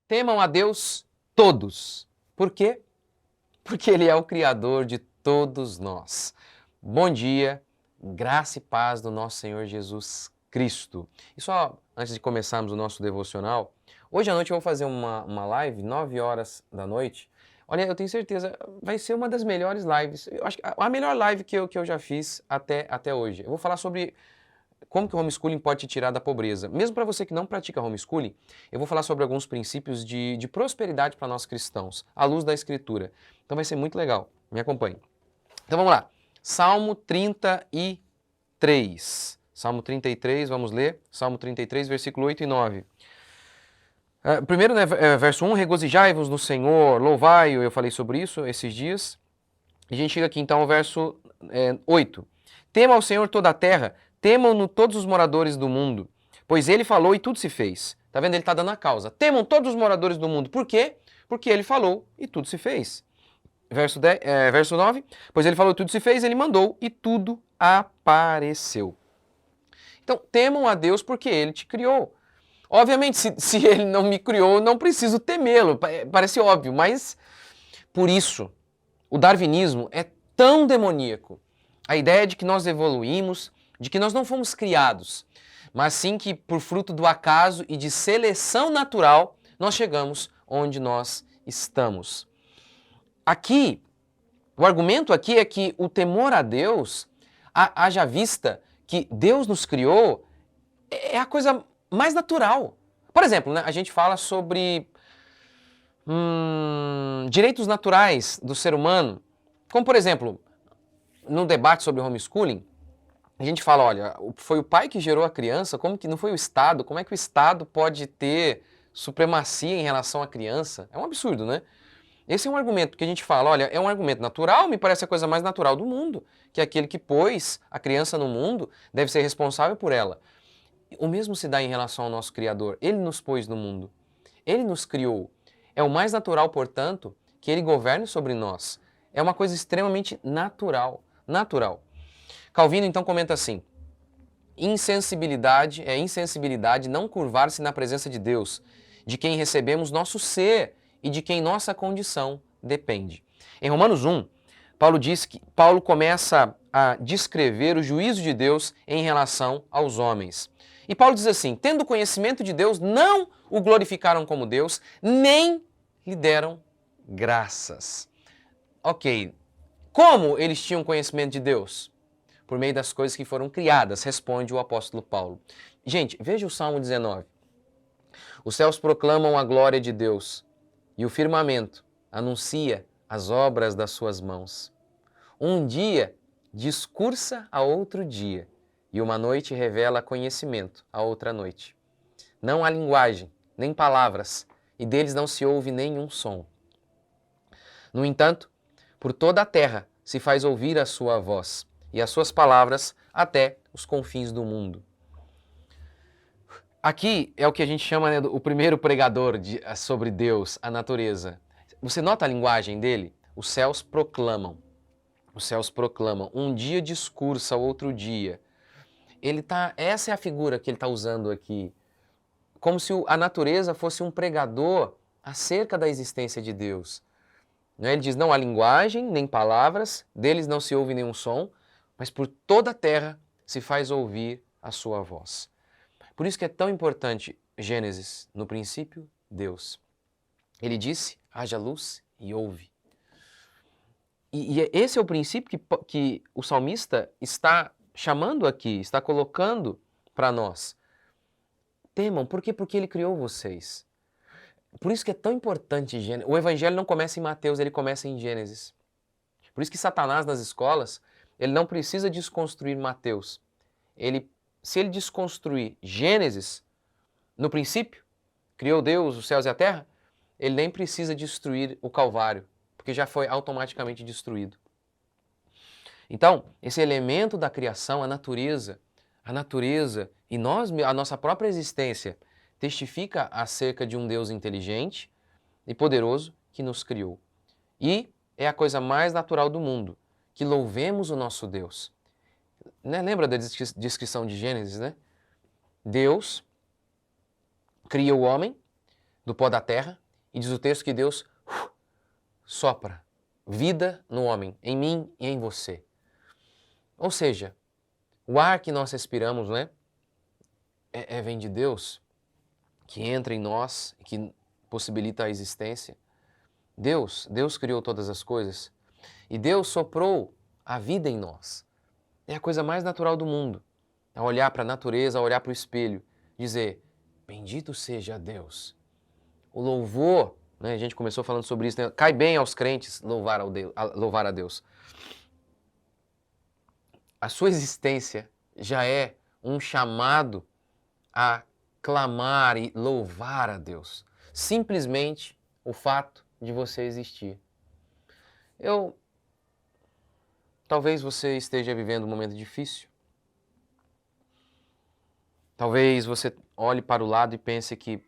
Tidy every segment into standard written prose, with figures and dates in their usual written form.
Temam a Deus todos. Por quê? Porque Ele é o Criador de todos nós. Bom dia, graça e paz do nosso Senhor Jesus Cristo. E só antes de começarmos o nosso devocional, hoje à noite eu vou fazer uma live, 9 horas da noite. Olha, eu tenho certeza, vai ser uma das melhores lives. Eu acho que a melhor live que eu já fiz até hoje. Eu vou falar sobre como que o homeschooling pode te tirar da pobreza. Mesmo para você que não pratica homeschooling, eu vou falar sobre alguns princípios de prosperidade para nós cristãos, à luz da Escritura. Então vai ser muito legal. Me acompanhe. Então vamos lá. Salmo 33. Salmo 33, vamos ler. Salmo 33, versículo 8 e 9. Primeiro, né, verso 1, regozijai-vos no Senhor, louvai-o. Eu falei sobre isso esses dias. E a gente chega aqui então ao verso 8. Tema ao Senhor toda a terra, temam-no todos os moradores do mundo, pois ele falou e tudo se fez. Tá vendo? Ele está dando a causa. Temam todos os moradores do mundo. Por quê? Porque ele falou e tudo se fez. Verso 9, pois ele falou e tudo se fez, ele mandou e tudo apareceu. Então, temam a Deus porque ele te criou. Obviamente, se ele não me criou, não preciso temê-lo, parece óbvio, mas por isso o darwinismo é tão demoníaco. A ideia de que nós evoluímos, de que nós não fomos criados, mas sim que por fruto do acaso e de seleção natural, nós chegamos onde nós estamos. Aqui, o argumento aqui é que o temor a Deus, haja vista que Deus nos criou, é a coisa mais natural. Por exemplo, né, a gente fala sobre direitos naturais do ser humano, como por exemplo, no debate sobre homeschooling, a gente fala, olha, foi o pai que gerou a criança, como que não foi o Estado? Como é que o Estado pode ter supremacia em relação à criança? É um absurdo, né? Esse é um argumento que a gente fala, olha, é um argumento natural, me parece a coisa mais natural do mundo, que aquele que pôs a criança no mundo deve ser responsável por ela. O mesmo se dá em relação ao nosso Criador. Ele nos pôs no mundo. Ele nos criou. É o mais natural, portanto, que ele governe sobre nós. É uma coisa extremamente natural. Natural. Calvino então comenta assim: insensibilidade é insensibilidade não curvar-se na presença de Deus, de quem recebemos nosso ser e de quem nossa condição depende. Em Romanos 1, Paulo começa a descrever o juízo de Deus em relação aos homens. E Paulo diz assim: tendo conhecimento de Deus, não o glorificaram como Deus, nem lhe deram graças. Ok, como eles tinham conhecimento de Deus? Por meio das coisas que foram criadas, responde o apóstolo Paulo. Gente, veja o Salmo 19. Os céus proclamam a glória de Deus, e o firmamento anuncia as obras das suas mãos. Um dia discursa a outro dia, e uma noite revela conhecimento a outra noite. Não há linguagem, nem palavras, e deles não se ouve nenhum som. No entanto, por toda a terra se faz ouvir a sua voz, e as suas palavras até os confins do mundo. Aqui é o que a gente chama, né, o primeiro pregador sobre Deus, a natureza. Você nota a linguagem dele? Os céus proclamam. Os céus proclamam. Um dia discursa, outro dia. Essa é a figura que ele está usando aqui. Como se a natureza fosse um pregador acerca da existência de Deus. Ele diz, não há linguagem, nem palavras, deles não se ouve nenhum som, mas por toda a terra se faz ouvir a sua voz. Por isso que é tão importante Gênesis, no princípio, Deus. Ele disse, haja luz e houve. E esse é o princípio que o salmista está chamando aqui, está colocando para nós. Temam, por quê? Porque ele criou vocês. Por isso que é tão importante Gênesis. O evangelho não começa em Mateus, ele começa em Gênesis. Por isso que Satanás nas escolas, ele não precisa desconstruir Mateus. Se ele desconstruir Gênesis, no princípio, criou Deus os céus e a terra, ele nem precisa destruir o Calvário, porque já foi automaticamente destruído. Então, esse elemento da criação, a natureza e a nossa própria existência, testifica acerca de um Deus inteligente e poderoso que nos criou. E é a coisa mais natural do mundo, que louvemos o nosso Deus. Né? Lembra da descrição de Gênesis, né? Deus cria o homem, do pó da terra, e diz o texto que Deus sopra vida no homem, em mim e em você. Ou seja, o ar que nós respiramos, né, vem de Deus, que entra em nós, que possibilita a existência. Deus criou todas as coisas e Deus soprou a vida em nós. É a coisa mais natural do mundo. É olhar para a natureza, olhar para o espelho, dizer, bendito seja Deus. O louvor, né, a gente começou falando sobre isso, né, cai bem aos crentes louvar a Deus. A sua existência já é um chamado a clamar e louvar a Deus. Simplesmente o fato de você existir. Talvez você esteja vivendo um momento difícil. Talvez você olhe para o lado e pense que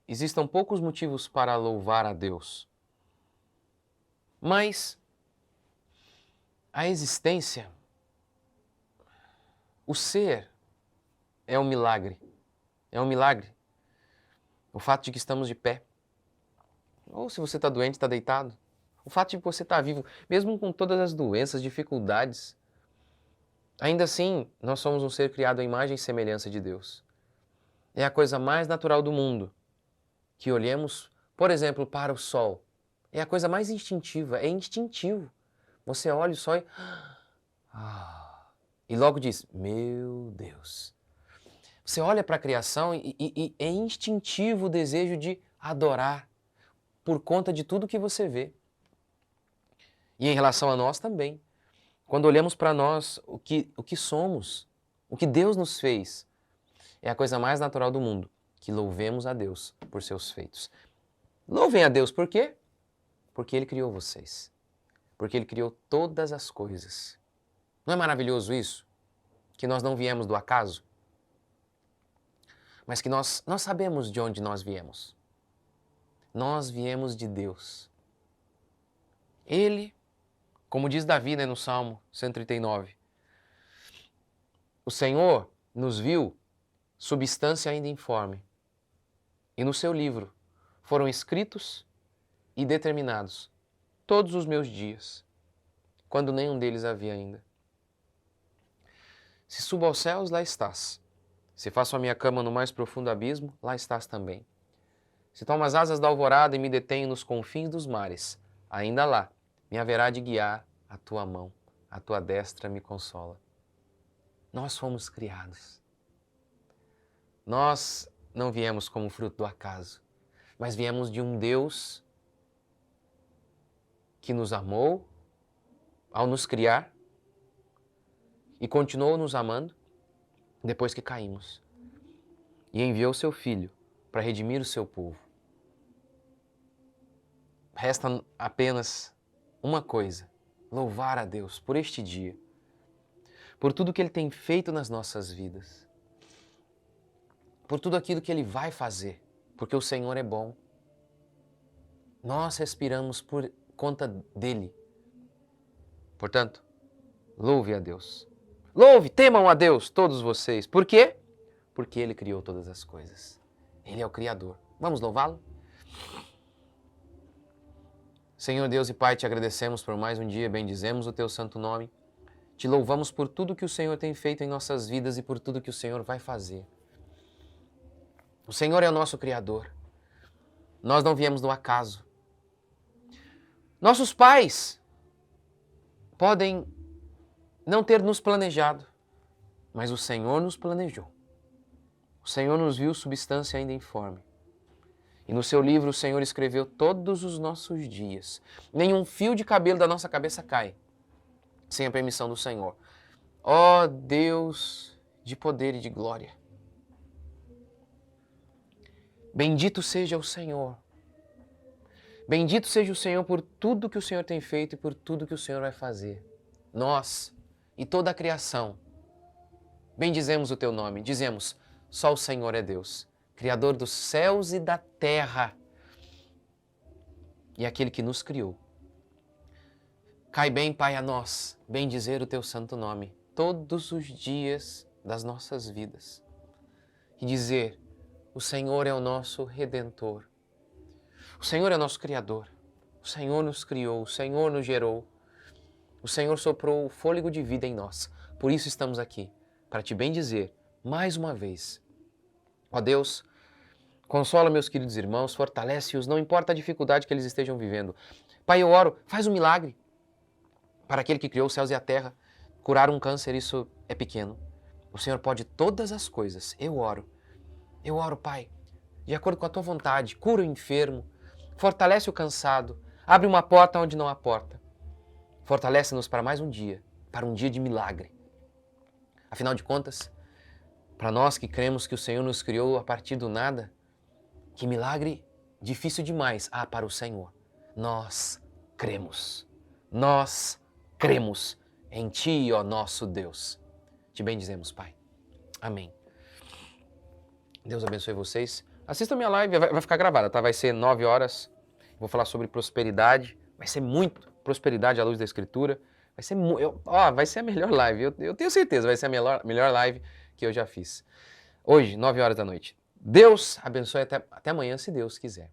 existam poucos motivos para louvar a Deus. Mas a existência, o ser, é um milagre. É um milagre. O fato de que estamos de pé. Ou se você está doente, está deitado. O fato de que você está vivo, mesmo com todas as doenças, dificuldades, ainda assim, nós somos um ser criado à imagem e semelhança de Deus. É a coisa mais natural do mundo que olhemos, por exemplo, para o sol. É a coisa mais instintiva, é instintivo. Você olha o sol e logo diz, meu Deus. Você olha para a criação e é instintivo o desejo de adorar por conta de tudo que você vê. E em relação a nós também. Quando olhamos para nós, o que somos, o que Deus nos fez, é a coisa mais natural do mundo, que louvemos a Deus por seus feitos. Louvem a Deus por quê? Porque Ele criou vocês. Porque Ele criou todas as coisas. Não é maravilhoso isso? Que nós não viemos do acaso? Mas que nós sabemos de onde nós viemos. Nós viemos de Deus. Ele, como diz Davi, né, no Salmo 139, o Senhor nos viu substância ainda informe. E no seu livro foram escritos e determinados todos os meus dias, quando nenhum deles havia ainda. Se subo aos céus, lá estás. Se faço a minha cama no mais profundo abismo, lá estás também. Se tomo as asas da alvorada e me detenho nos confins dos mares, ainda lá me haverá de guiar a tua mão, a tua destra me consola. Nós fomos criados. Nós não viemos como fruto do acaso, mas viemos de um Deus que nos amou ao nos criar e continuou nos amando depois que caímos. E enviou seu Filho para redimir o seu povo. Resta apenas uma coisa, louvar a Deus por este dia, por tudo que Ele tem feito nas nossas vidas, por tudo aquilo que Ele vai fazer, porque o Senhor é bom. Nós respiramos por conta dEle. Portanto, louve a Deus. Louve, temam a Deus, todos vocês. Por quê? Porque Ele criou todas as coisas. Ele é o Criador. Vamos louvá-lo? Senhor Deus e Pai, te agradecemos por mais um dia, bendizemos o Teu santo nome. Te louvamos por tudo que o Senhor tem feito em nossas vidas e por tudo que o Senhor vai fazer. O Senhor é o nosso Criador. Nós não viemos do acaso. Nossos pais podem não ter nos planejado, mas o Senhor nos planejou. O Senhor nos viu substância ainda informe. E no seu livro o Senhor escreveu todos os nossos dias. Nenhum fio de cabelo da nossa cabeça cai sem a permissão do Senhor. Ó Deus de poder e de glória. Bendito seja o Senhor. Bendito seja o Senhor por tudo que o Senhor tem feito e por tudo que o Senhor vai fazer. Nós e toda a criação bendizemos o Teu nome. Dizemos, só o Senhor é Deus, Criador dos céus e da terra, e aquele que nos criou. Cai bem, Pai, a nós bendizer o Teu santo nome todos os dias das nossas vidas e dizer, O Senhor é o nosso Redentor. O Senhor é o nosso Criador. O Senhor nos criou, o Senhor nos gerou. O Senhor soprou o fôlego de vida em nós. Por isso estamos aqui, para te bendizer mais uma vez. Ó Deus, consola meus queridos irmãos, fortalece-os, não importa a dificuldade que eles estejam vivendo. Pai, eu oro, faz um milagre para aquele que criou os céus e a terra. Curar um câncer, isso é pequeno. O Senhor pode todas as coisas. Eu oro, Pai, de acordo com a tua vontade, cura o enfermo, fortalece o cansado, abre uma porta onde não há porta. Fortalece-nos para mais um dia, para um dia de milagre. Afinal de contas, para nós que cremos que o Senhor nos criou a partir do nada, que milagre difícil demais há para o Senhor. Nós cremos em Ti, ó nosso Deus. Te bendizemos, Pai. Amém. Deus abençoe vocês. Assista a minha live, vai ficar gravada, tá? Vai ser 9 horas. Vou falar sobre prosperidade. Vai ser muito prosperidade à luz da Escritura. Vai ser a melhor live. Eu tenho certeza, vai ser a melhor live que eu já fiz. Hoje, 9 horas da noite. Deus abençoe até amanhã, se Deus quiser.